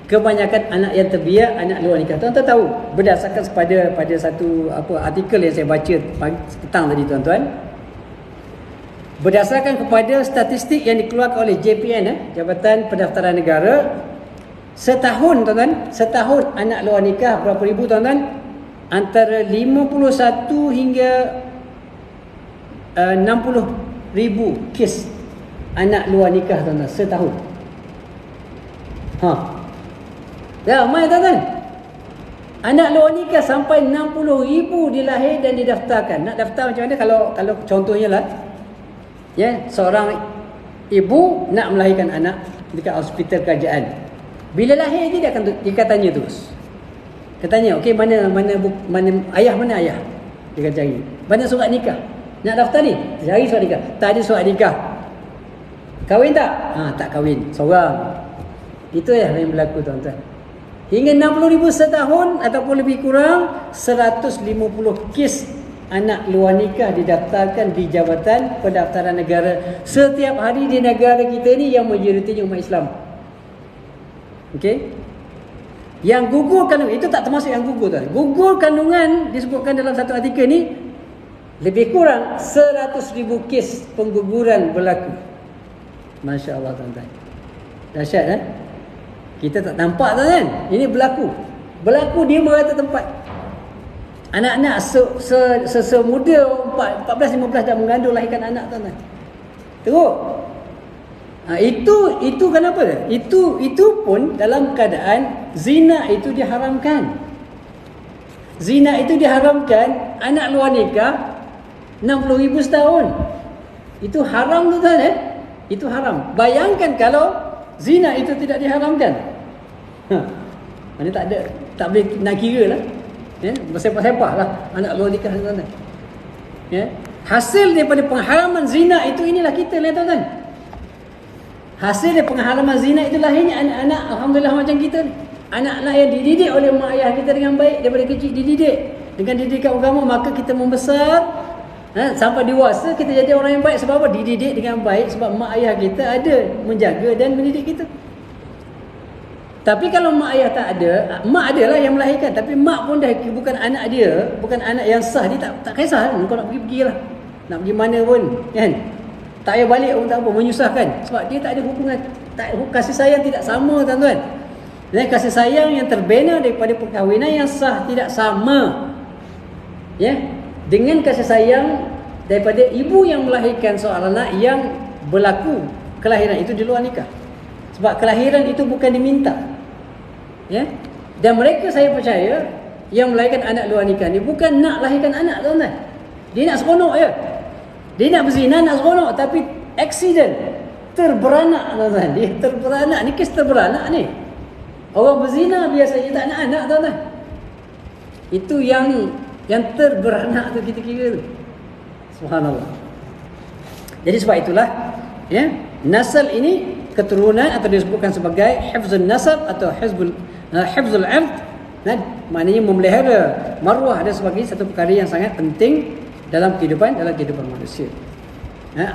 Kebanyakan anak yang terbiar, anak luar nikah. Tuan-tuan tahu, berdasarkan pada satu artikel yang saya baca petang tadi, tuan-tuan, berdasarkan kepada statistik yang dikeluarkan oleh JPN, Jabatan Pendaftaran Negara, setahun, tuan-tuan, setahun anak luar nikah berapa ribu, tuan-tuan? Antara 51 hingga 60 ribu kes anak luar nikah, tuan-tuan, setahun. Ramai, tuan-tuan. Anak luar nikah sampai 60 ribu dilahir dan didaftarkan. Nak daftar macam mana? Kalau contohnya lah, seorang ibu nak melahirkan anak dekat hospital kerajaan. Bila lahir dia akan tanya terus. Dia tanya, okey, mana ayah, mana ayah? Dia akan cari. Mana surat nikah? Nak daftar ni? Cari surat nikah. Tak ada surat nikah. Kahwin tak? Tak kahwin. Seorang. Itu yang berlaku, tuan-tuan. Hingga 60 ribu setahun ataupun lebih kurang 150 kes anak luar nikah didaftarkan di Jabatan Pendaftaran Negara setiap hari di negara kita ni yang majoritinya umat Islam. Okey? Yang gugur kandungan, itu tak termasuk yang gugur, tuan. Gugur kandungan disebutkan dalam satu artikel ni, lebih kurang 100 ribu kes pengguguran berlaku. Masya Allah, tuan-tuan. Dahsyat, kita tak nampak, tuan-tuan. Ini berlaku di merata tempat. Anak-anak semuda 14-15 dah mengandung lahirkan anak, tuan-tuan. Teruk. Itu kenapa? Itu pun dalam keadaan zina itu diharamkan. Zina itu diharamkan, anak luar nikah 60 ribu setahun. Itu haram, tuan-tuan. Itu haram. Bayangkan kalau zina itu tidak diharamkan. Mana tak boleh nak kira lah. Bersepah-sepah lah anak luar nikah, tuan-tuan. Hasil daripada pengharaman zina itu, inilah kita lah, tuan-tuan. Hasil dari pengharaman zina itu lahirnya anak-anak alhamdulillah macam kita ni. Anak-anak yang dididik oleh mak ayah kita dengan baik daripada kecil, dididik dengan didikan agama, maka kita membesar sampai dewasa kita jadi orang yang baik. Sebab apa? Dididik dengan baik sebab mak ayah kita ada menjaga dan mendidik kita. Tapi kalau mak ayah tak ada, mak adalah yang melahirkan, tapi mak pun dah bukan anak dia, bukan anak yang sah, dia tak kisah kau nak pergi-pergilah. Nak pergi mana pun, kan? Tak payah balik pun tak apa, menyusahkan. Sebab dia tak ada hubungan, kasih sayang tidak sama, tuan-tuan. Dan kasih sayang yang terbina daripada perkahwinan yang sah tidak sama dengan kasih sayang daripada ibu yang melahirkan seorang anak yang berlaku kelahiran itu di luar nikah. Sebab kelahiran itu bukan diminta. Dan mereka, saya percaya, yang melahirkan anak luar nikah ni bukan nak lahirkan anak, tuan-tuan. Dia nak seronok je. Dia nak berzina, nak seronok, tapi accident, terberanak, tuan-tuan. Dia terberanak, ni kes terberanak ni. Orang berzina biasanya tak nak anak, tuan-tuan. Itu yang terberanak tu kita kira tu. Subhanallah. Jadi sebab itulah nasal ini, keturunan, atau disebutkan sebagai hifzul nasab atau hifzul ard, maknanya memelihara maruah dan sebagainya, satu perkara yang sangat penting dalam kehidupan manusia.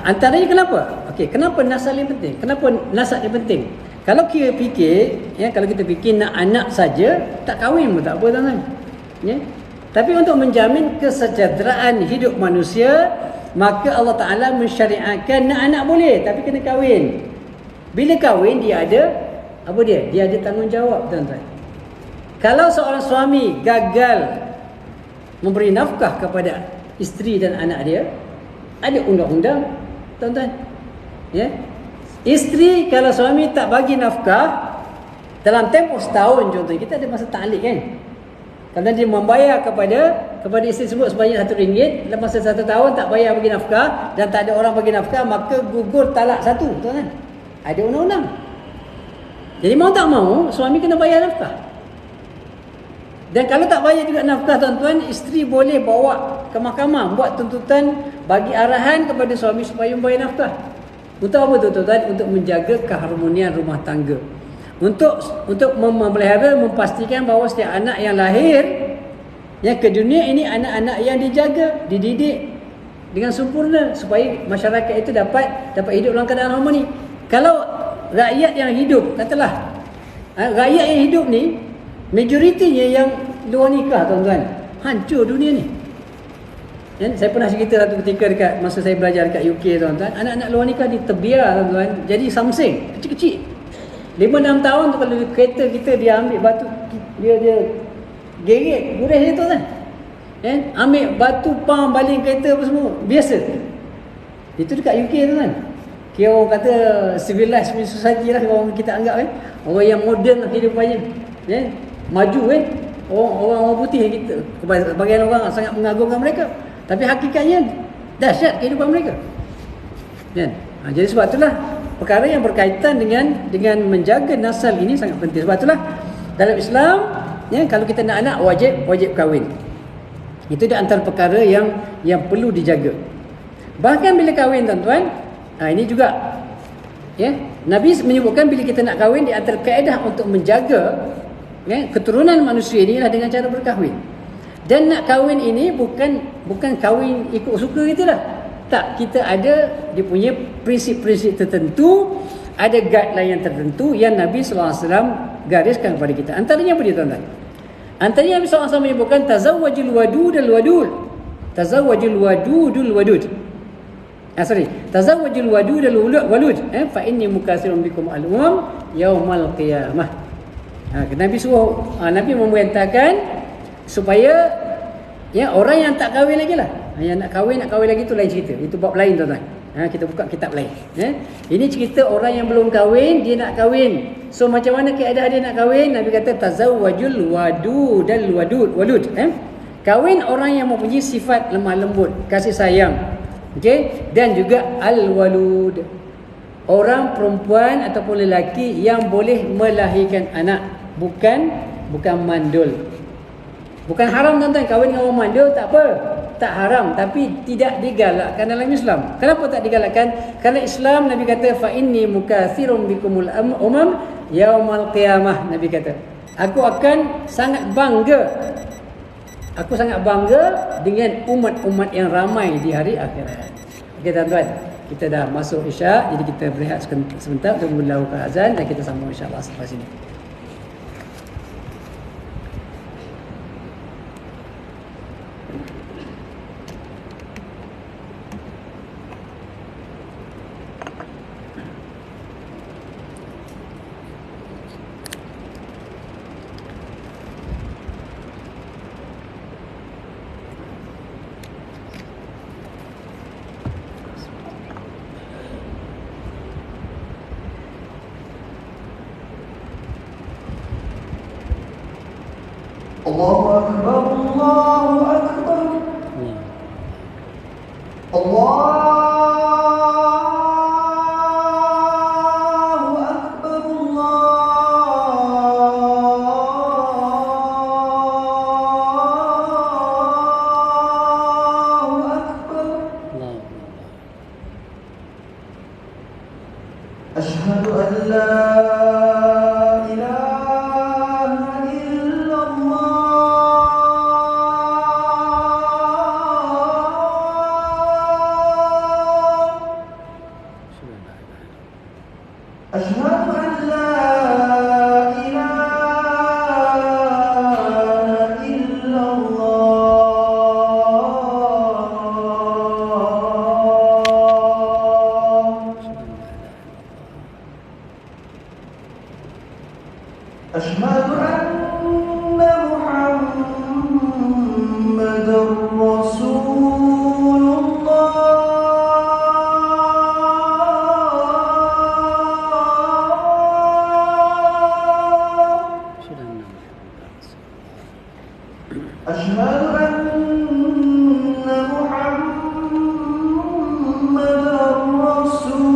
Antaranya kenapa? Kenapa nasal ni penting? Kenapa nasab ni penting? Kalau kita fikir nak anak saja, tak kahwin pun tak apa, tuan-tuan. Tapi untuk menjamin kesejahteraan hidup manusia, maka Allah Ta'ala mensyariatkan nak anak boleh, tapi kena kahwin. Bila kahwin, dia ada dia ada tanggungjawab, tuan-tuan. Kalau seorang suami gagal memberi nafkah kepada isteri dan anak dia, ada undang-undang, tuan-tuan. Isteri kalau suami tak bagi nafkah dalam tempoh setahun, contohnya kita ada masa ta'liq, kan. Kalau dia membayar kepada isteri tersebut sebanyak RM1, dalam masa 1 tahun tak bayar bagi nafkah dan tak ada orang bagi nafkah, maka gugur talak 1, tuan-tuan. Ada undang-undang. Jadi mau tak mau, suami kena bayar nafkah. Dan kalau tak bayar juga nafkah, tuan-tuan, isteri boleh bawa ke mahkamah, buat tuntutan, bagi arahan kepada suami supaya membayar nafkah. Untuk apa tu tuan-tuan? Untuk menjaga keharmonian rumah tangga. Untuk memelihara, memastikan bahawa setiap anak yang lahir yang ke dunia ini anak-anak yang dijaga, dididik dengan sempurna supaya masyarakat itu dapat hidup dalam keadaan harmoni. Kalau rakyat yang hidup, katalah rakyat yang hidup ni majoritinya yang luar nikah tuan-tuan, hancur dunia ni. Saya pernah cerita satu ketika dekat masa saya belajar dekat UK tuan-tuan, anak-anak luar nikah ditebiar tuan-tuan, jadi samseng, kecil-kecil. 5-6 tahun tu kalau kereta kita dia ambil batu, dia geret, gurih dia tuan-tuan. Ambil batu, pam, baling kereta apa semua, biasa. Itu dekat UK tuan-tuan. Kira orang kata civilized society lah orang kita anggap orang yang moden lah kehidupannya. Maju orang putih kita. Sebagian orang sangat mengagumkan mereka. Tapi hakikatnya dahsyat kehidupan mereka. Jadi sebab itulah perkara yang berkaitan dengan menjaga nasal ini sangat penting. Sebab itulah dalam Islam kalau kita nak anak wajib kahwin. Itu di antara perkara yang perlu dijaga. Bahkan bila kahwin tuan-tuan, ini juga Nabi menyebutkan bila kita nak kahwin, di antara kaedah untuk menjaga keturunan manusia ini adalah dengan cara berkahwin. Dan nak kahwin ini bukan kahwin ikut suka kita lah. Tak, kita ada dia punya prinsip-prinsip tertentu, ada guideline yang tertentu yang Nabi SAW gariskan kepada kita. Antaranya apa dia tuan-tuan? Antaranya Nabi SAW menyebutkan tazawwajul wadudul wadud. Tazawwajul wadudul wadud. Tazawwajul wadudul walud. Fa inni mukatsirun bikum al-umam yaumal qiyamah. Nabi suruh, Nabi memerintahkan supaya orang yang tak kahwin lagi lah. Yang nak kahwin lagi tu lain cerita. Itu bab lain tuan-tuan. Kita buka kitab lain. Ini cerita orang yang belum kahwin, dia nak kahwin. So macam mana keadaan dia nak kahwin? Nabi kata tazawwajul wadudal walud. Kahwin orang yang mempunyai sifat lemah lembut, kasih sayang. Okey, dan juga al-walud. Orang perempuan ataupun lelaki yang boleh melahirkan anak, bukan mandul. Bukan haram tuan-tuan kahwin dengan orang mandul, tak apa. Tak haram, tapi tidak digalakkan dalam Islam. Kenapa tak digalakkan? Kerana Islam Nabi kata fa inni mukatsirun bikumul umam yaumal qiyamah. Nabi kata, aku sangat bangga dengan umat-umat yang ramai di hari akhirat. Okey tuan-tuan, kita dah masuk Isyak, jadi kita berehat sebentar untuk melakukan azan dan kita sambung insya-Allah selepas ini. Allahu Akbar, Allahu Akbar. Allahu Akbar, Allahu Akbar. Asyhadu an la Asyhadu anna Muhammadar Rasulullah. Asyhadu anna Muhammadar Rasulullah.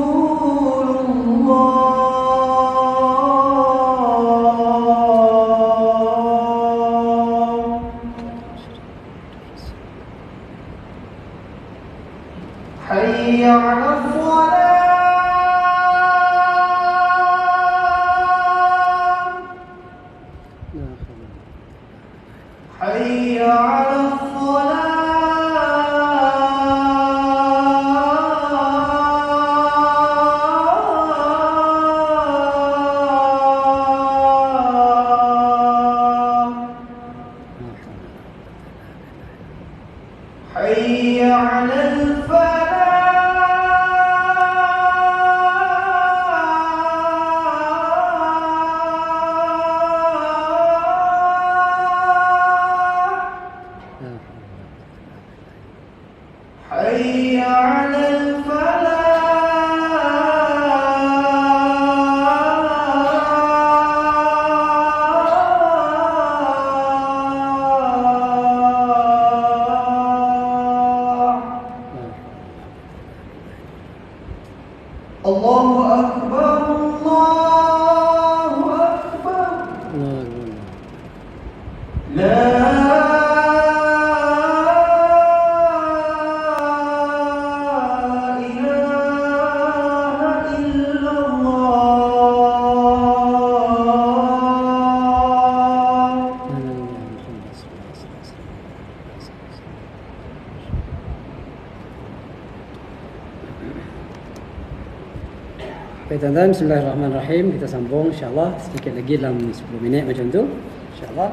Baik tuan-tuan, bismillahirrahmanirrahim. Kita sambung insya-Allah sedikit lagi dalam 10 minit macam tu insya-Allah.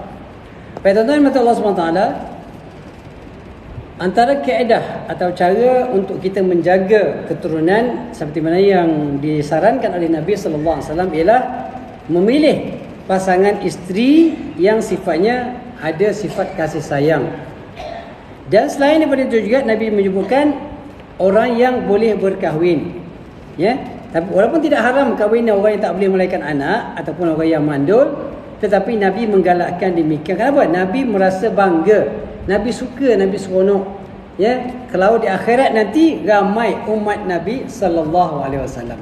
Baik tuan-tuan, mata Allah SWT, antara kaedah atau cara untuk kita menjaga keturunan seperti mana yang disarankan oleh Nabi sallallahu alaihi wasallam ialah memilih pasangan isteri yang sifatnya ada sifat kasih sayang. Dan selain daripada itu juga Nabi menyebutkan orang yang boleh berkahwin. Ya, tapi walaupun tidak haram kahwin orang yang tak boleh melahirkan anak ataupun orang yang mandul, tetapi Nabi menggalakkan demikian. Kenapa? Nabi merasa bangga, Nabi suka, Nabi seronok. Ya, kalau di akhirat nanti ramai umat Nabi sallallahu alaihi wasallam.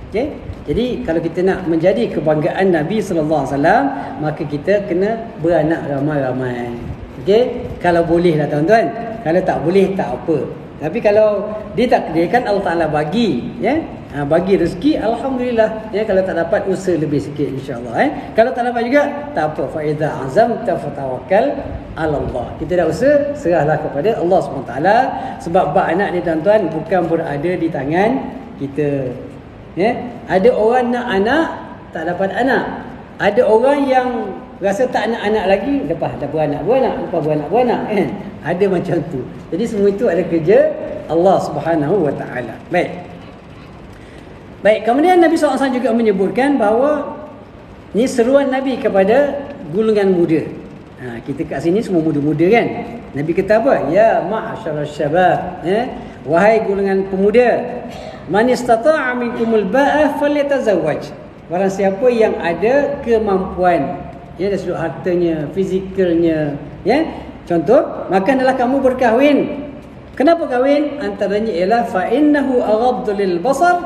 Okey. Jadi kalau kita nak menjadi kebanggaan Nabi sallallahu alaihi wasallam, maka kita kena beranak ramai-ramai. Okey, kalau boleh lah tuan-tuan. Kalau tak boleh tak apa. Tapi kalau ditakdirkan Allah Taala bagi, ya, bagi rezeki, alhamdulillah. Ya, kalau tak dapat usaha lebih sikit insya-Allah. Kalau tak dapat juga tak apa. Fa iza azamta fatawakkal 'ala Allah. Kita dah usaha, serahlah kepada Allah SWT. Sebab bab anak ni tuan-tuan bukan berada di tangan kita. Ya, ada orang nak anak tak dapat anak. Ada orang yang rasa tak nak anak lagi, lepas dah beranak, lepas beranak kan. Ada macam tu. Jadi semua itu ada kerja Allah Subhanahu Wa Taala. Baik, kemudian Nabi SAW juga menyebutkan bahawa ni seruan Nabi kepada golongan muda. Kita kat sini semua muda-muda kan. Nabi kata apa? Ya ma'asyaral syabab, wahai golongan pemuda, man istata'a minkumul ba'ah falyatazawwaj. Barang siapa yang ada kemampuan, ya, dari sudut hartanya, fizikalnya, ya, contoh, maka hendaklah kamu berkahwin. Kenapa kahwin? Antaranya ialah fa innahu aghaddu lil basar,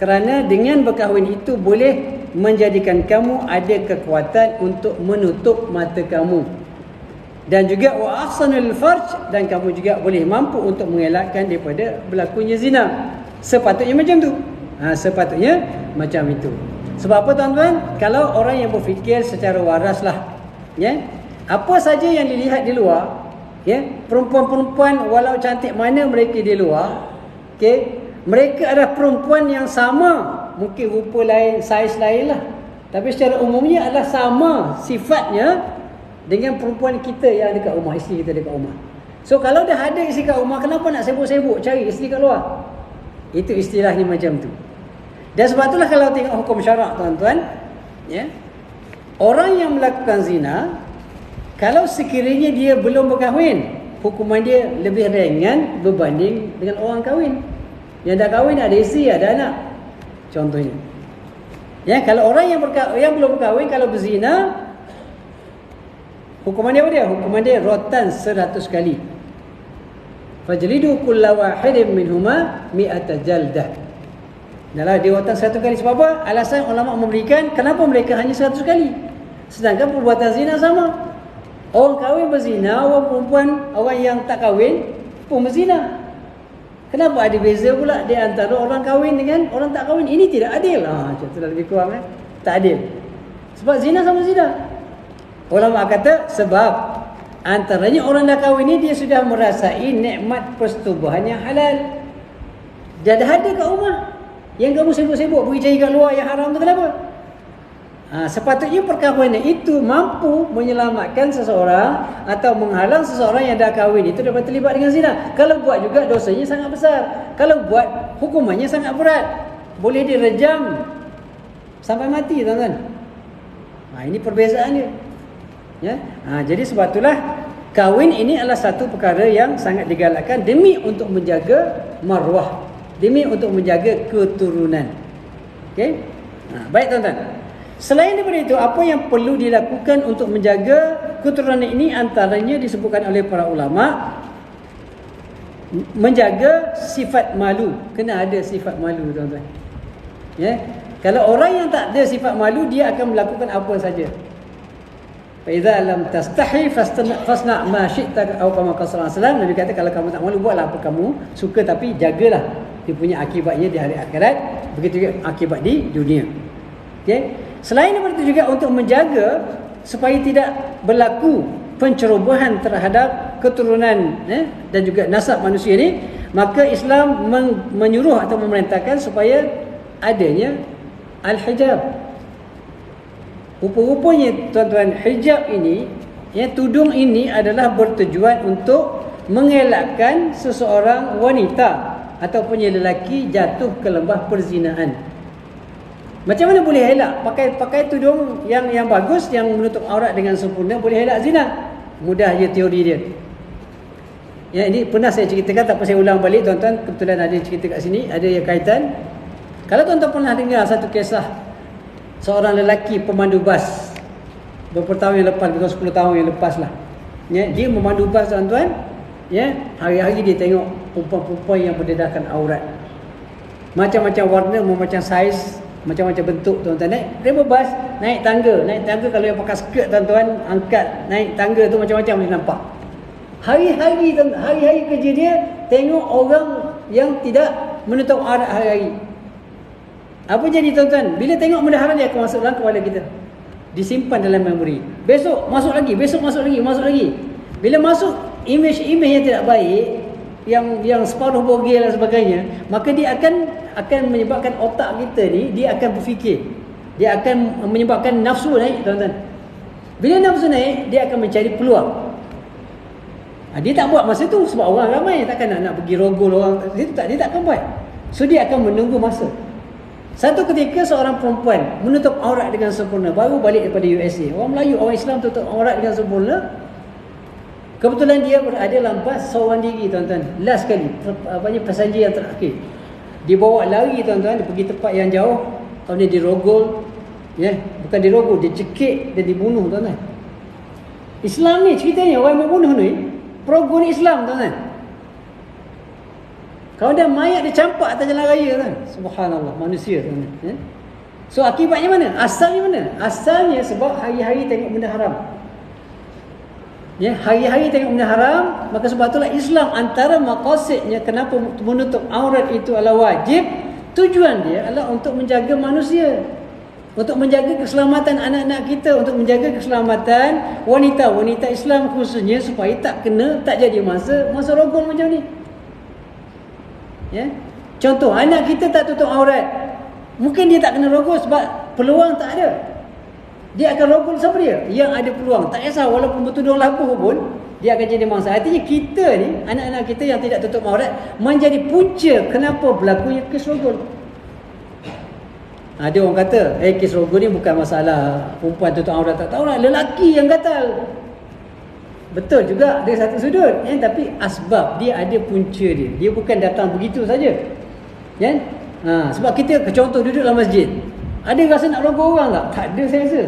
kerana dengan berkahwin itu boleh menjadikan kamu ada kekuatan untuk menutup mata kamu. Dan juga wa ahsanul farj, dan kamu juga boleh mampu untuk mengelakkan daripada berlakunya zina. Sepatutnya macam tu. Sepatutnya macam itu. Sebab apa tuan-tuan? Kalau orang yang berfikir secara waras lah, ya, apa saja yang dilihat di luar, ya, perempuan-perempuan walau cantik mana mereka di luar, okey, mereka adalah perempuan yang sama, mungkin rupa lain, saiz lain lah, tapi secara umumnya adalah sama sifatnya dengan perempuan kita yang dekat rumah, isteri kita dekat rumah. So kalau dah ada isteri kat rumah, kenapa nak sibuk-sibuk cari isteri kat luar? Itu istilahnya macam tu. Dan sebab itulah kalau tengok hukum syarak tuan-tuan, ya, orang yang melakukan zina, kalau sekiranya dia belum berkahwin, hukuman dia lebih ringan berbanding dengan orang kahwin. Yang dah kahwin ada isteri, ada anak. Contohnya. Ya, kalau orang yang belum berkahwin kalau berzina, hukuman dia apa dia? Hukuman dia rotan 100 kali. Fajlidu kulla wahidin minhuma mi'ata jaldah. Dalam diwatan 100 kali. Sebab apa? Alasan ulama memberikan kenapa mereka hanya 100 kali. Sedangkan perbuatan zina sama. Orang kahwin berzina, orang perempuan, orang yang tak kahwin pun berzina. Kenapa ada beza pula di antara orang kahwin dengan orang tak kahwin? Ini tidak adil. Macam tu dah lebih kurang tak adil. Sebab zina sama zina. Ulama kata sebab antaranya orang dah kahwin ni dia sudah merasai nikmat persetubuhan yang halal. Dia dah ada kat rumah. Yang kamu sibuk-sibuk pergi cari kat luar yang haram tu kenapa? Sepatutnya perkahwinan itu mampu menyelamatkan seseorang atau menghalang seseorang yang dah kahwin itu dapat terlibat dengan zina. Kalau buat juga dosanya sangat besar. Kalau buat hukumannya sangat berat. Boleh direjam sampai mati tuan-tuan. Ini perbezaan dia. Ya? Jadi sebab itulah kahwin ini adalah satu perkara yang sangat digalakkan demi untuk menjaga maruah, demi untuk menjaga keturunan. Okey? Baik tuan-tuan. Selain daripada itu, apa yang perlu dilakukan untuk menjaga keturunan ini antaranya disebutkan oleh para ulama, menjaga sifat malu. Kena ada sifat malu tuan-tuan. Ya? Kalau orang yang tak ada sifat malu, dia akan melakukan apa saja. Fa idza lam tastahi fasna ma syi'ta atau kama qala sallallahu. Nabi kata kalau kamu tak malu, buatlah apa kamu suka, tapi jagalah dia punya akibatnya di hari akhirat, begitu juga akibat di dunia. Okey. Selain daripada itu juga untuk menjaga supaya tidak berlaku pencerobohan terhadap keturunan dan juga nasab manusia ini, maka Islam menyuruh atau memerintahkan supaya adanya al-hijab. Rupa-rupanya tuan-tuan, hijab ini, tudung ini adalah bertujuan untuk mengelakkan seseorang wanita ataupun lelaki jatuh ke lembah perzinaan. Macam mana boleh elak? Pakai tudung yang bagus, yang menutup aurat dengan sempurna, boleh elak zina. Mudah je teori dia. Ini pernah saya ceritakan, tak apa saya ulang balik tuan-tuan. Kebetulan ada cerita kat sini, ada yang kaitan. Kalau tuan-tuan pernah dengar satu kisah seorang lelaki pemandu bas beberapa tahun yang lepas, betul 10 tahun yang lepas lah. Dia memandu bas tuan-tuan. Hari-hari dia tengok perempuan-perempuan yang berdedahkan aurat. Macam-macam warna, macam saiz, macam-macam bentuk tuan-tuan. Dia berbas, naik tangga kalau yang pakai skirt tuan-tuan, angkat naik tangga tu macam-macam boleh nampak. Hari-hari kerja dia tengok orang yang tidak menutup aurat hari-hari. Apa jadi tuan-tuan? Bila tengok benda haram, dia akan masuk dalam kepala kita, disimpan dalam memori. Besok masuk lagi. Bila masuk image yang tidak baik, yang separuh bogel dan sebagainya, maka dia akan menyebabkan otak kita ni, dia akan berfikir, dia akan menyebabkan nafsu naik tuan-tuan. Bila nafsu naik, dia akan mencari peluang. Dia tak buat masa tu sebab orang ramai, takkan nak pergi rogol orang, dia tak akan buat. So dia akan menunggu masa. Satu ketika seorang perempuan menutup aurat dengan sempurna, baru balik daripada USA. Orang Melayu, orang Islam tutup aurat dengan sempurna. Kebetulan dia berada dalam bas seorang diri tuan-tuan. Last kali, passenger yang terakhir. Dia bawa lari tuan-tuan, dia pergi tempat yang jauh. Kemudian dirogol. Bukan dirogol, dia cekik dan dibunuh tuan-tuan. Islam ni ceritanya, orang yang membunuh ni perogol Islam tuan-tuan. Kalau dah mayat dia campak atas jalan raya kan. Subhanallah, manusia tuan-tuan. So akibatnya mana? Asalnya mana? Asalnya sebab hari-hari tengok benda haram. Hari-hari tengok benda haram. Maka sebab itulah Islam antara maqasidnya kenapa menutup aurat itu adalah wajib. Tujuan dia adalah untuk menjaga manusia, untuk menjaga keselamatan anak-anak kita, untuk menjaga keselamatan wanita-wanita Islam khususnya, supaya tak jadi masa rogol macam ni. Contoh, anak kita tak tutup aurat, mungkin dia tak kena rogol sebab peluang tak ada. Dia akan rogol siapa dia? Yang ada peluang. Tak kisah walaupun bertudung labuh pun, dia akan jadi mangsa. Artinya kita ni, anak-anak kita yang tidak tutup aurat, menjadi punca kenapa berlakunya kes rogol. Ada orang kata, kes rogol ni bukan masalah perempuan tutup aurat tak tahu lah, lelaki yang gatal. Betul juga dari satu sudut, tapi asbab dia ada punca dia. Dia bukan datang begitu saja. Sebab kita contoh duduk dalam masjid, ada rasa nak rogol orang tak? Tak ada saya rasa.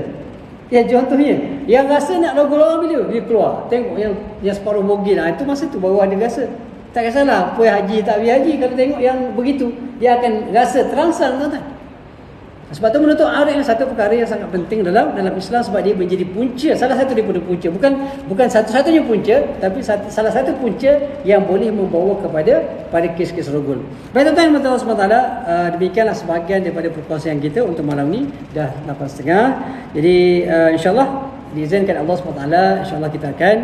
Contohnya, yang rasa nak rogol orang bila dia keluar, tengok yang separuh bogil, itu masa tu baru ada rasa. Tak kisahlah puai haji tak pergi haji, kalau tengok yang begitu, dia akan rasa terangsang tuan-tuan. Sebab tu menutup aurat adalah satu perkara yang sangat penting dalam Islam, sebab dia menjadi punca, salah satu daripada punca, bukan satu-satunya punca, tapi salah satu punca yang boleh membawa pada kes-kes rogol. Baik tuan-tuan yang Allah SWT, demikianlah sebahagian daripada perkongsian kita untuk malam ni, dah 8.30. Jadi insyaAllah diizinkan Allah SWT, insyaAllah kita akan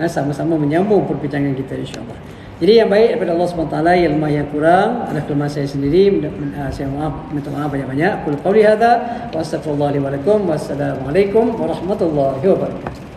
sama-sama menyambung perbincangan kita insyaAllah. Jadi yang baik daripada Allah SWT, yang lemah yang kurang adalah kelemahan saya sendiri. Saya minta maaf banyak-banyak. Qul qawli hadza wa astaghfirullah li wa lakum. Wassalamualaikum warahmatullahi wabarakatuh.